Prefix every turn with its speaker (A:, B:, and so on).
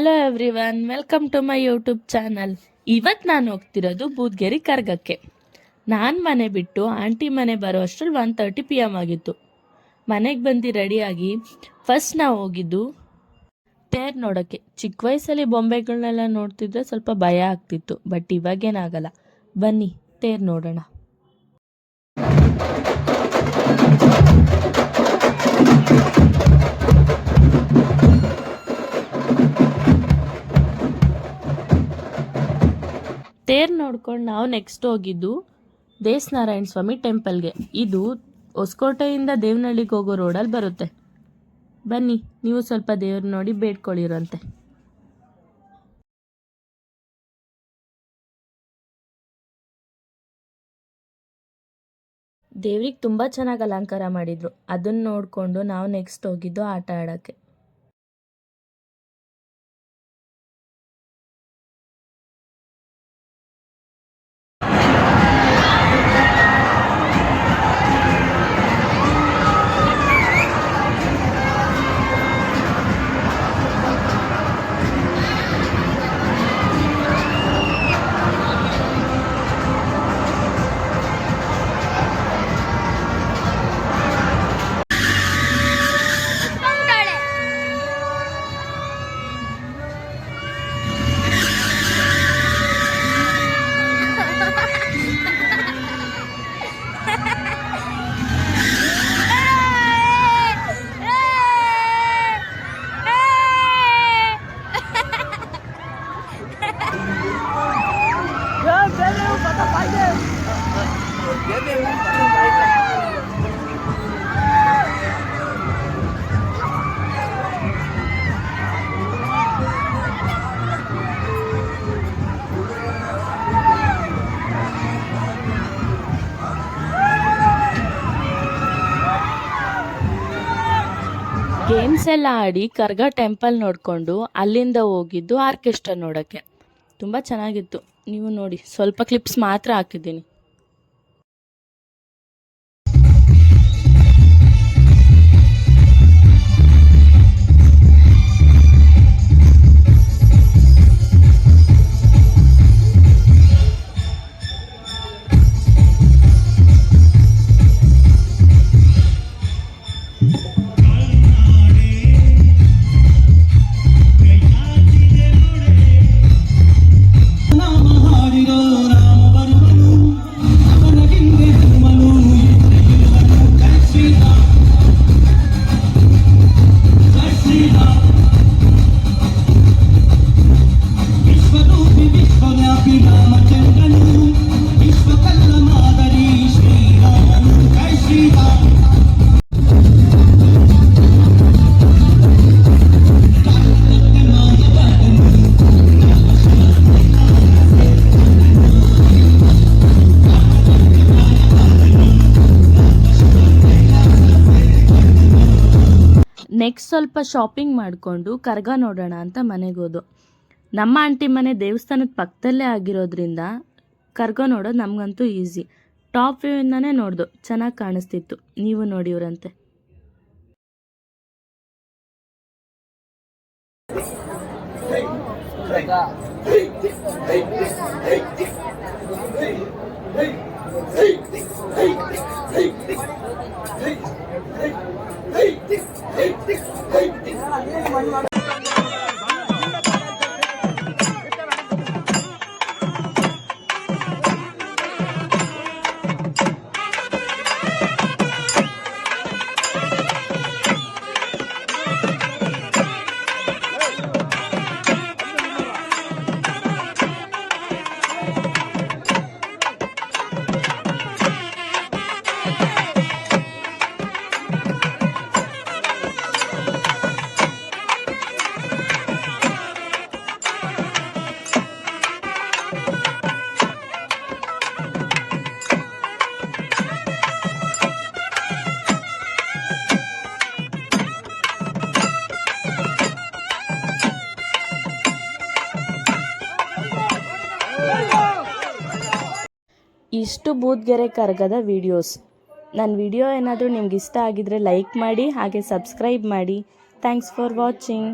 A: Hello everyone, welcome to my YouTube channel. ಇವತ್ತು ನಾನು ಹೋಗ್ತಿರೋದು ಬೂದ್ಗೆರೆ ಕರ್ಗಕ್ಕೆ. ನಾನು ಮನೆ ಬಿಟ್ಟು ಆಂಟಿ ಮನೆ ಬರೋ ಅಷ್ಟರಲ್ಲಿ 1:30 PM ಆಗಿತ್ತು. ಮನೆಗೆ ಬಂದು ರೆಡಿಯಾಗಿ ಫಸ್ಟ್ ನಾವು ಹೋಗಿದ್ದು ತೇರು ನೋಡೋಕ್ಕೆ. ಚಿಕ್ಕ ವಯಸ್ಸಲ್ಲಿ ಬೊಂಬೆಗಳನ್ನೆಲ್ಲ ನೋಡ್ತಿದ್ರೆ ಸ್ವಲ್ಪ ಭಯ ಆಗ್ತಿತ್ತು, ಬಟ್ ಇವಾಗೇನಾಗಲ್ಲ. ಬನ್ನಿ ತೇರು ನೋಡೋಣ. ತೇರು ನೋಡ್ಕೊಂಡು ನಾವು ನೆಕ್ಸ್ಟ್ ಹೋಗಿದ್ದು ದೇವನಾರಾಯಣ ಸ್ವಾಮಿ ಟೆಂಪಲ್ಗೆ. ಇದು ಹೊಸಕೋಟೆಯಿಂದ ದೇವನಹಳ್ಳಿಗೆ ಹೋಗೋ ರೋಡಲ್ಲಿ ಬರುತ್ತೆ. ಬನ್ನಿ ನೀವು ಸ್ವಲ್ಪ ದೇವ್ರು ನೋಡಿ ಬೇಡ್ಕೊಳ್ಳಿರಂತೆ. ದೇವ್ರಿಗೆ ತುಂಬ ಚೆನ್ನಾಗಿ ಅಲಂಕಾರ ಮಾಡಿದರು. ಅದನ್ನು ನೋಡಿಕೊಂಡು ನಾವು ನೆಕ್ಸ್ಟ್ ಹೋಗಿದ್ದು ಆಟ ಆಡೋಕ್ಕೆ. ಗೇಮ್ಸ್ ಎಲ್ಲ ಆಡಿ ಕರ್ಗ ಟೆಂಪಲ್ ನೋಡಿಕೊಂಡು ಅಲ್ಲಿಂದ ಹೋಗಿದ್ದು ಆರ್ಕೆಸ್ಟ್ರಾ ನೋಡೋಕ್ಕೆ. ತುಂಬ ಚೆನ್ನಾಗಿತ್ತು. ನೀವು ನೋಡಿ, ಸ್ವಲ್ಪ ಕ್ಲಿಪ್ಸ್ ಮಾತ್ರ ಹಾಕಿದ್ದೀನಿ. ನೆಕ್ಸ್ಟ್ ಸ್ವಲ್ಪ ಶಾಪಿಂಗ್ ಮಾಡಿಕೊಂಡು ಕರ್ಗ ನೋಡೋಣ ಅಂತ ಮನೆಗೆ ಹೋದು. ನಮ್ಮ ಆಂಟಿ ಮನೆ ದೇವಸ್ಥಾನದ ಪಕ್ಕದಲ್ಲೇ ಆಗಿರೋದ್ರಿಂದ ಕರ್ಗ ನೋಡೋದು ನಮಗಂತೂ ಈಸಿ. ಟಾಪ್ ವ್ಯೂಯಿಂದನೇ ನೋಡ್ದು, ಚೆನ್ನಾಗಿ ಕಾಣಿಸ್ತಿತ್ತು. ನೀವು ನೋಡಿವ್ರಂತೆ. ಇಷ್ಟು ಬೂದ್ಗೆರೆ ಕರ್ಗದ ವಿಡಿಯೋಸ್. ನನ್ನ ವಿಡಿಯೋ ಏನಾದರೂ ನಿಮ್ಗೆ ಇಷ್ಟ ಆಗಿದ್ರೆ ಲೈಕ್ ಮಾಡಿ, ಹಾಗೆ ಸಬ್ಸ್ಕ್ರೈಬ್ ಮಾಡಿ. Thanks for watching.